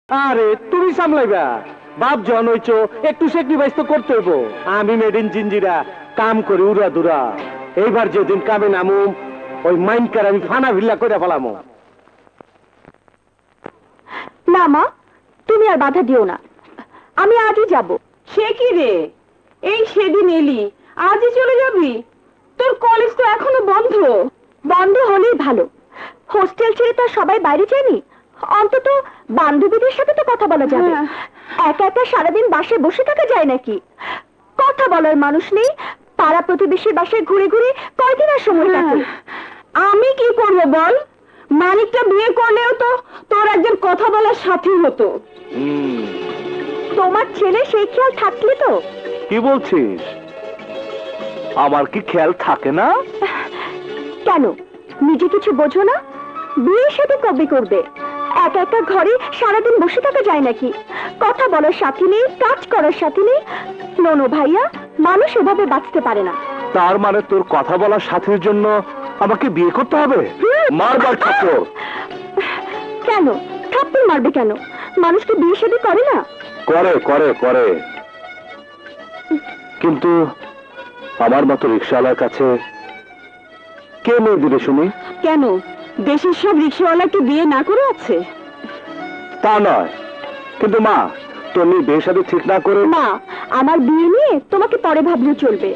আরে তুমি সামলাইবা, বাপ জন হইছো, একটু স্যাক্রিফাইস তো করতে হইব। আমি মেড ইন জিঞ্জিরা কাম করি উড়া দুরা। এইবার যেদিন কামে নামুম ওই মাইনকার আমি ফানা ভিল্লা করে ফেলামো। না মা, তুমি আর বাধা দিও না, আমি আজই যাব। সে কি রে, এই সেদিন এলি, আজই চলে যাবি? তোর কলেজ তো এখনো বন্ধ। বন্ধ হলেই ভালো, হোস্টেল ছেড়ে তো আর সবাই বাইরে যায়নি, অন্তত বান্ধবীদের সাথে তো কথা বলা যাবে। একা একা সারাদিন বাসে বসে থাকা যায় নাকি? কথা বলার মানুষ নেই, পাড়া প্রতিবেশীর বাসায় ঘুরে ঘুরে কয়দিন আর সময় কাটে। আমি কি করবো বল? মানিকটা বিয়ে করলেও তো তোর একজন কথা বলার সাথী হতো। তোমার ছেলে সেই খেয়াল থাকলে তো। কি বলছিস? আমার কি খেয়াল থাকে না? কেন, নিজে কিছু বোঝো না? বিয়ের সাথে কবে করবে? একা একা ঘরে সারাদিন বসে থাকা যায় নাকি? কথা বলার সাথী নেই, কাজ করার সাথী নেই। ননো ভাইয়া, মানুষ এভাবে বাঁচতে পারে না। তার মানে তোর কথা বলার সাথীর জন্য আমাকে বিয়ে করতে হবে? মারবার ঠাকুর। কেন থাপ্পড় মারবে কেন? মানুষকে বিয়ে শাদী করে না? করে করে করে, কিন্তু আমার মতো রিক্সাওয়ালার কাছে কে মেয়ে দিবে শুনি? কেন, দেশের সব রিক্সাওয়ালাকে বিয়ে না করে আছে? তা নয়, কিন্তু মা তোর মেয়ে বিয়ে শাদী ঠিক না করে। মা, আমার বিয়ে নিয়ে তোমাকে পরে ভাবলেও চলবে।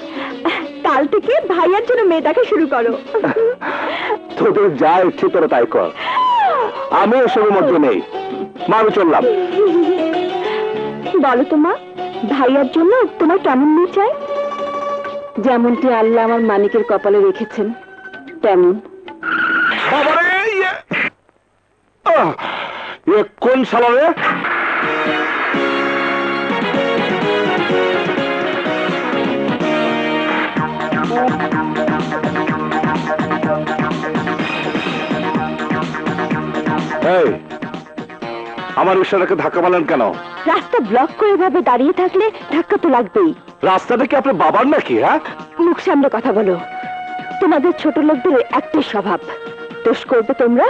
কাল থেকে ভাইয়ার জন্য মেয়ে দেখা শুরু করো। তোদের যা ইচ্ছে তোরা তাই কর, আমি এসবের মধ্যে নেই। মা আমি চললাম। বলো তো মা, ভাইয়ার জন্য তোমার কেমন মেয়ে চাই? যেমনটি আল্লাহ আমার মানিকের কপালে রেখেছেন তেমন। কোন সালারে? আমার রিক্সাটাকে ধাক্কা মারলেন কেন? রাস্তা ব্লক করে ভাবে দাঁড়িয়ে থাকলে ধাক্কা তো লাগবেই। রাস্তাটা কি আপনার বাবার নাকি? হ্যাঁ, মুখ সামনে কথা বলো। তোমাদের ছোট লোকদের একটাই স্বভাব, দোষ করবে তোমরা,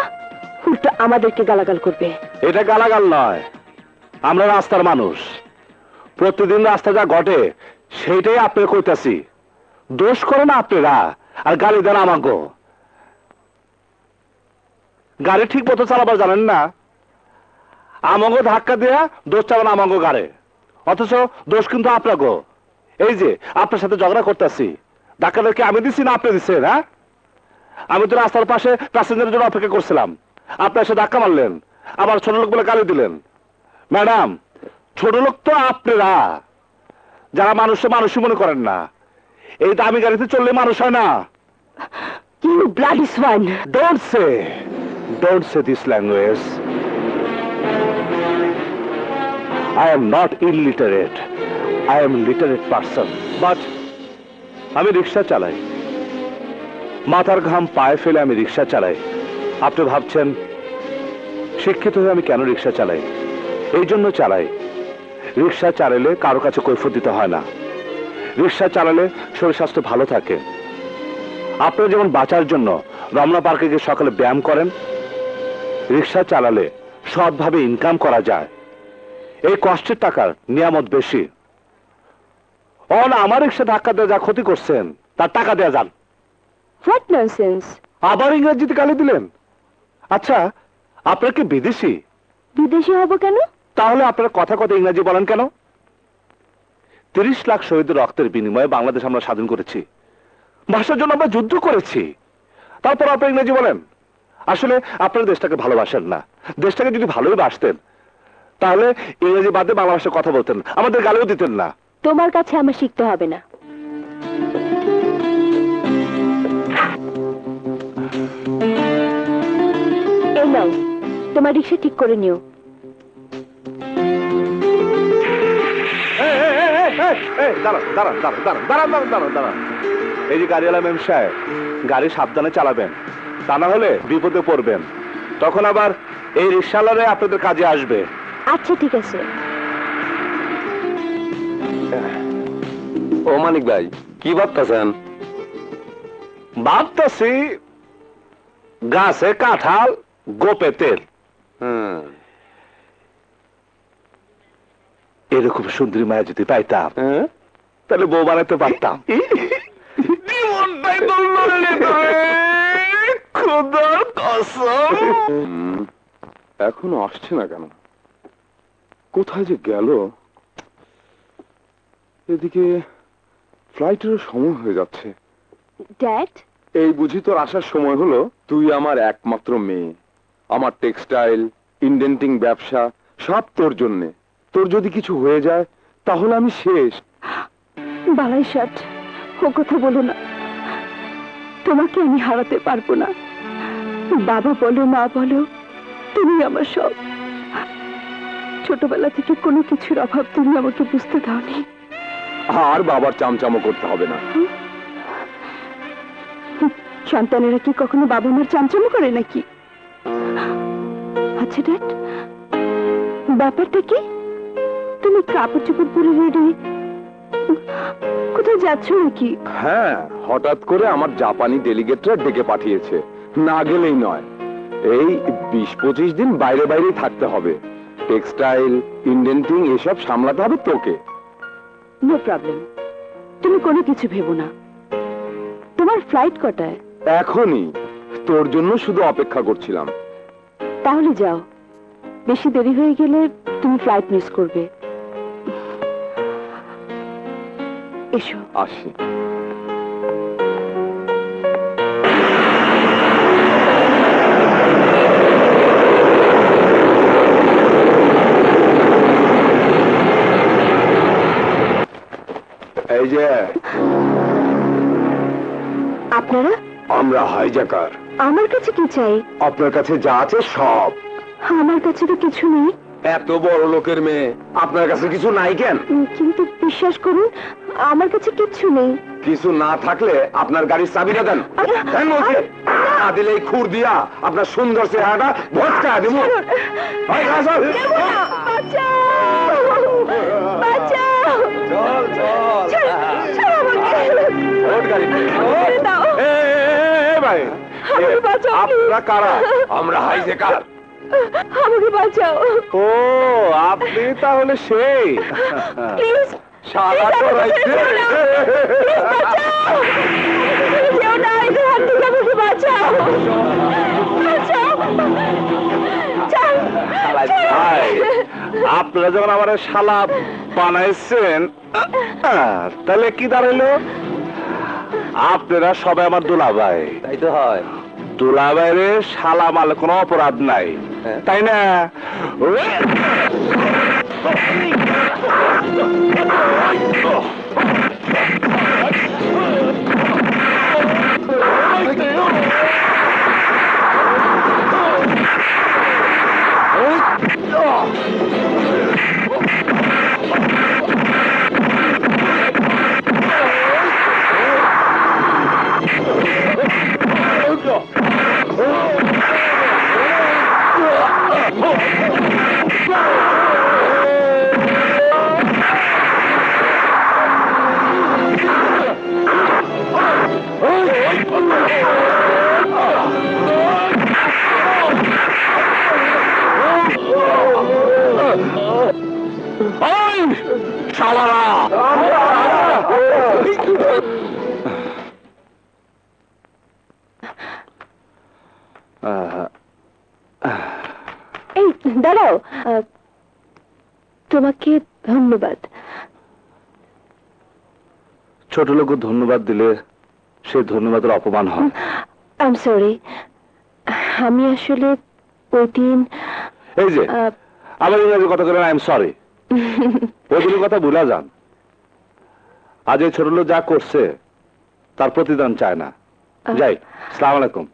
উল্টো আমাদেরকে গালাগাল করবে। এটা গালাগাল নয়, আমরা রাস্তার মানুষ, প্রতিদিন রাস্তা যা ঘটে সেইটাই আপনার কইতাছি। দোষ করে না আপনারা, আর গালি দেন আমাকে। গাড়ি ঠিক মতো চালাবার জানেন না, আমাকে ধাক্কা দেয়া দোষ চালান আমাকে গাড়ে, অথচ দোষ কিন্তু আপনাকে। এই যে আপনার সাথে ঝগড়া করতেছি, ধাক্কাটা কি আমি দিচ্ছি না আপনি দিচ্ছেন? হ্যাঁ, আমি তো রাস্তার পাশে প্যাসেঞ্জারের জন্য অপেক্ষা করছিলাম, আপনি এসে ধাক্কা মারলেন, আবার ছোট লোক বলে গালি দিলেন। ম্যাডাম, ছোট লোক তো আপনারা, যারা মানুষকে মানুষই মনে করেন না। এই দামি গাড়িতে চললে মানুষ হয় না। You bloody swine! Don't say this language. I am not illiterate. I am a literate person. But আমি রিক্সা চালাই, মাথার ঘাম পায়ে ফেলে আমি রিক্সা চালাই। আপনি ভাবছেন শিক্ষিত হয়ে আমি কেন রিক্সা চালাই? এই জন্য চালাই, রিক্সা চালালে কারো কাছে কৈফিয়ত দিতে হয় না। রিক্সা চালালে শরীর স্বাস্থ্য ভালো থাকে। আপনারা যেমন বাঁচার জন্য রমনা পার্কে গিয়ে সকালে ব্যায়াম করেন, রিক্সা চালালে সৎভাবে ইনকাম করা যায়। এই কষ্টের টাকার নিয়ামত বেশি। আমার রিক্সা ধাক্কা দিয়ে যা ক্ষতি করছেন তার টাকা দেয়া যান। What nonsense! আবার ইংরেজিতে গালি দিলেন। আচ্ছা, আপনার কি বিদেশি? বিদেশি হব কেন? তাহলে আপনারা কথা কথা ইংরেজি বলেন কেন? 30 লাখ শহীদের রক্তের বিনিময়ে বাংলাদেশ আমরা স্বাধীন করেছি, ভাষার জন্য আমরা যুদ্ধ করেছি, তারপর আপনি ইংরেজি বলেন। আসলে আপনারা দেশটাকে ভালোবাসেন না। দেশটাকে যদি ভালোই বাসতেন তাহলে ইংরেজি বাদে বাংলা ভাষায় কথা বলতেন, আমাদের গালিও দিতেন না। তোমার কাছে আমার শিখতে হবে না। এই নাও, তোমার রিক্সা ঠিক করে নিও। এই যে গাড়িওয়ালা মেম সাহেব, গাড়ি সাবধানে চালাবেন, তা না হলে বিপদে পড়বেন। তখন আবার এই রিক্সাওয়ালারা আপনাদের কাজে আসবে। আচ্ছা ঠিক আছে। ও মানিক ভাই, কি ভাবতেছেন? ভাবতেছি গাছে কাঁঠাল, গোপে তেল। এরকম সুন্দরী মায়া যদি পাইতাম হ্যাঁ? তাহলে বউ বানাতে পারতাম। জীবনটাই তো লড়লে খোদার কসম। এখনো আসছে না কেন? কোথায় যে গেল? এদিকে ফ্লাইটেরও সময় হয়ে যাচ্ছে। ড্যাড, এই বুঝি তোর আসার সময় হলো? তুই আমার একমাত্র মেয়ে, আমার টেক্সটাইল ইন্ডেন্টিং ব্যবসা সব তোর জন্যে। তোর যদি কিছু হয়ে যায় তাহলে আমি শেষ। বালাই ষাট, ও কথা বলো না। তোমাকে আমি হারাতে পারবো না। বাবা বলো মা বলো, তুমি আমার সব। ছোটবেলা থেকে কোনো কিছুর অভাব তুমি আমাকে বুঝতে দাওনি। আর বাবার চামচামো করতে হবে না। সন্তানেরা কি কখনো বাবা মার চামচামো করে নাকি? আচ্ছা ড্যাড, ব্যাপারটা কি? তুমি কাপড় চোপড় পরে রেডি, কোথায় যাচ্ছ নাকি? হ্যাঁ, হঠাৎ করে আমার জাপানি ডেলিগেটরা ডেকে পাঠিয়েছে, না গেলেই নয়। এই 20-25 দিন বাইরে বাইরেই থাকতে হবে। টেক্সটাইল ইন্ডেন্টিং এসব সামলাতে হবে তোকে। নো প্রবলেম, তুমি কোনো কিছু ভেবো না। তোমার ফ্লাইট কটায়? এখনই তোর জন্য শুধু অপেক্ষা করছিলাম। তাহলে যাও, বেশি দেরি হয়ে গেলে তুমি ফ্লাইট মিস করবে। এসো। আসি। এই যে আপনারা? আমরা হাইজ্যাকার। আমার কাছে কি চাই? আপনার কাছে যা আছে সব। আমার কাছে তো কিছু নেই। এত বড় লোকের মেয়ে, আপনার কাছে কিছু নাই কেন? কিন্তু বিশ্বাস করুন, আমার কাছে কিচ্ছু নেই। কিছু না থাকলে আপনার গাড়ির চাবিটা দেন। দেন বলছি। না দিলে এই খুর দিয়া আপনার সুন্দর চেহারাটা ভটকা দেবো। হয় না, চল। বাঁচাও! বাঁচাও! চল চল। ছাড়ো আমাকে! ওঠ গাড়িতে। ছেড়ে দাও! ভাই, আমাকে বাঁচাও, আপনারা কারা? আমরা হাইজ্যাকার। আমাকে বাঁচাও! ও, আপনি তাহলে সেই প্লিজ সারা চড়াইছে। কেউ না, এদের হাত থেকে আমাকে বাঁচাও! বাঁচাও! ভাই, আপনারা যখন আমার শালা বানাইছেন, তাহলে কি দাঁড়াইলো? আপনারা সবাই আমার দুলাভাই। তাই তো হয়। দুলাভাইরে শালা মালে কোনো অপরাধ নাই, তাই না? এই দাঁড়াও, তোমাকে ধন্যবাদ। ছোট লোক ধন্যবাদ দিলে সে ধন্যবাদের অপমান হয়। আই এম সরি, আমি আসলে ওই দিন এই যে আবার ইংরেজি কথা বলেন, আই এম সরি। ওইগুলোর কথা ভুলা যান। আজ এই ছোট লোক যা করছে তার প্রতিদান চায় না। যাই, আসসালামু আলাইকুম।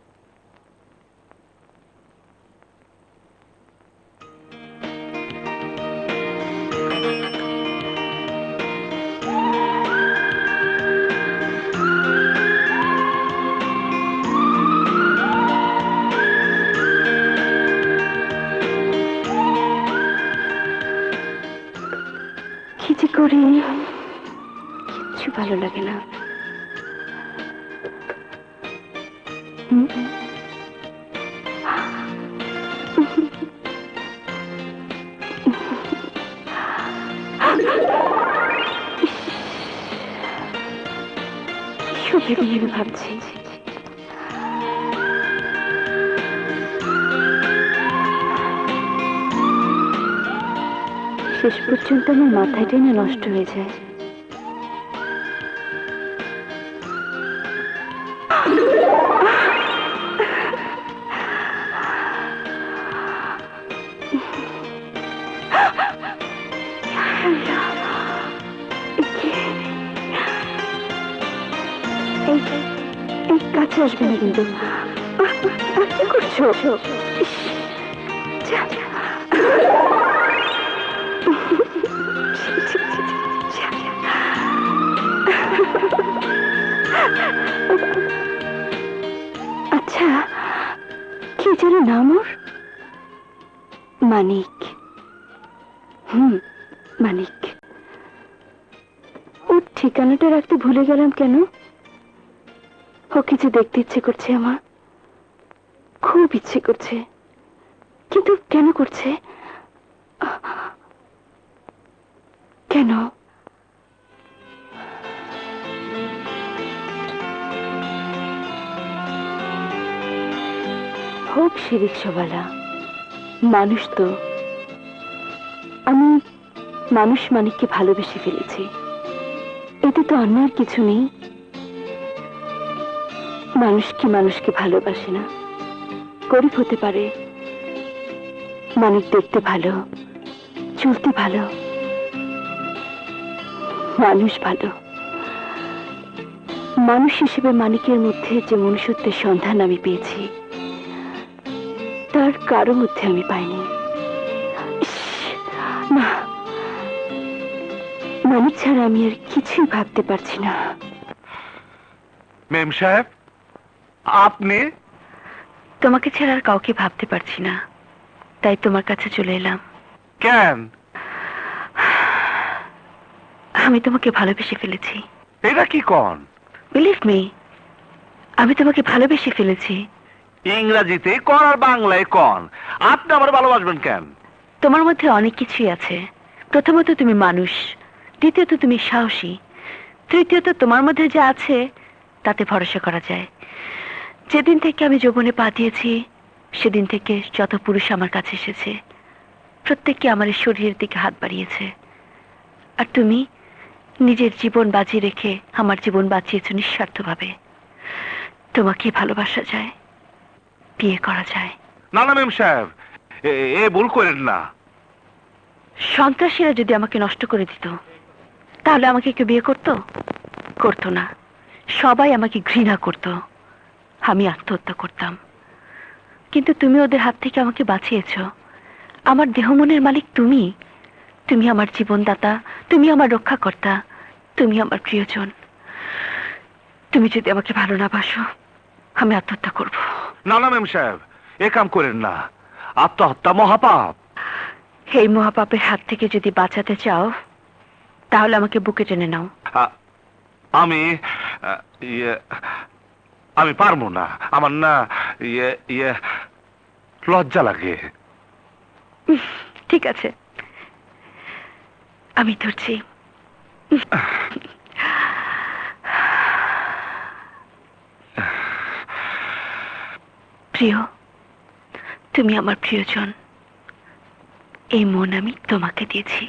কি যে করি, কিচ্ছু ভালো লাগে না। তোকে নিয়ে ভাবছি। শেষ পর্যন্ত আমার মাথাটা না নষ্ট হয়ে যায়। এই কাছে আসবে না কিন্তু। কি করছো? ইস, যা, যা। আচ্ছা, কি যেন নাম ওর? মানিক। মানিক। ওর ঠিকানাটা রাখতে ভুলে গেলাম কেন? ওকে যে দেখতে ইচ্ছে করছে আমার, খুব ইচ্ছে করছে, কিন্তু কেন করছে? কেন? হোক সে রিক্সাওয়ালা, মানুষ তো। আমি মানুষ মানিককে ভালোবেসে ফেলেছি, এতে তো অন্যায়ের কিছু নেই। মানুষ কি মানুষকে ভালোবাসে না? গরিব হতে পারে, মানিক দেখতে ভালো, চলতে ভালো, মানুষ ভালো। মানুষ হিসেবে মানিকের মধ্যে যে মনুষ্যত্বের সন্ধান আমি পেয়েছি, তার কারো মধ্যে আমি পাইনি। ইস, না, মানিক ছাড়া আমি আর কিছুই ভাবতে পারছি না। মেম সাহেব, আপনি? তোমাকে ছাড়া আর কাউকে ভাবতে পারছি না, তাই তোমার কাছে চলে এলাম। কেন? আমি তোমাকে ভালোবেসে ফেলেছি। এটা কি কন? বিলিভ মি, আমি তোমাকে ভালোবেসে ফেলেছি। ইংরাজিতে কন আর বাংলায় কন, আপনি আমার ভালোবাসবেন কেন? তোমার মধ্যে অনেক কিছুই আছে। প্রথমত তুমি মানুষ, দ্বিতীয়ত তুমি সাহসী, তৃতীয়ত তোমার মধ্যে যা আছে তাতে ভরসা করা যায়। যেদিন থেকে আমি যৌবনে পা দিয়েছি, সেদিন থেকে যত পুরুষ আমার কাছে এসেছে, প্রত্যেককে আমার এই শরীরের দিকে হাত বাড়িয়েছে। আর তুমি নিজের জীবন বাজি রেখে আমার জীবন বাঁচিয়েছো নিঃস্বার্থভাবে। তোমাকে ভালোবাসা যায়, বিয়ে করা যায়। না না মেম সাহেব, এ ভুল করেন না। সন্ত্রাসীরা যদি আমাকে নষ্ট করে দিত, তাহলে আমাকে কেউ বিয়ে করতো? করতো না। সবাই আমাকে ঘৃণা করত, আমি আত্মহত্যা করতাম। কিন্তু তুমি ওদের হাত থেকে আমাকে বাঁচিয়েছো। আমার দেহ মনের মালিক তুমি। তুমি আমার জীবনদাতা, তুমি আমার রক্ষাকর্তা, তুমি আমার প্রিয়জন। তুমি যদি আমাকে ভালো না বাসো, আমি আত্মহত্যা করব। না না মেম সাহেব, এ কাম করেন না, আত্মহত্যা মহাপাপ। এই মহাপাপের হাত থেকে যদি বাঁচাতে চাও, তাহলে আমাকে বুকে টেনে নাও। আমি আমি পারবো না, আমার না লজ্জা লাগে। ঠিক আছে, আমি ধরছি। প্রিয়, তুমি আমার প্রিয়জন, এই মন আমি তোমাকে দিয়েছি।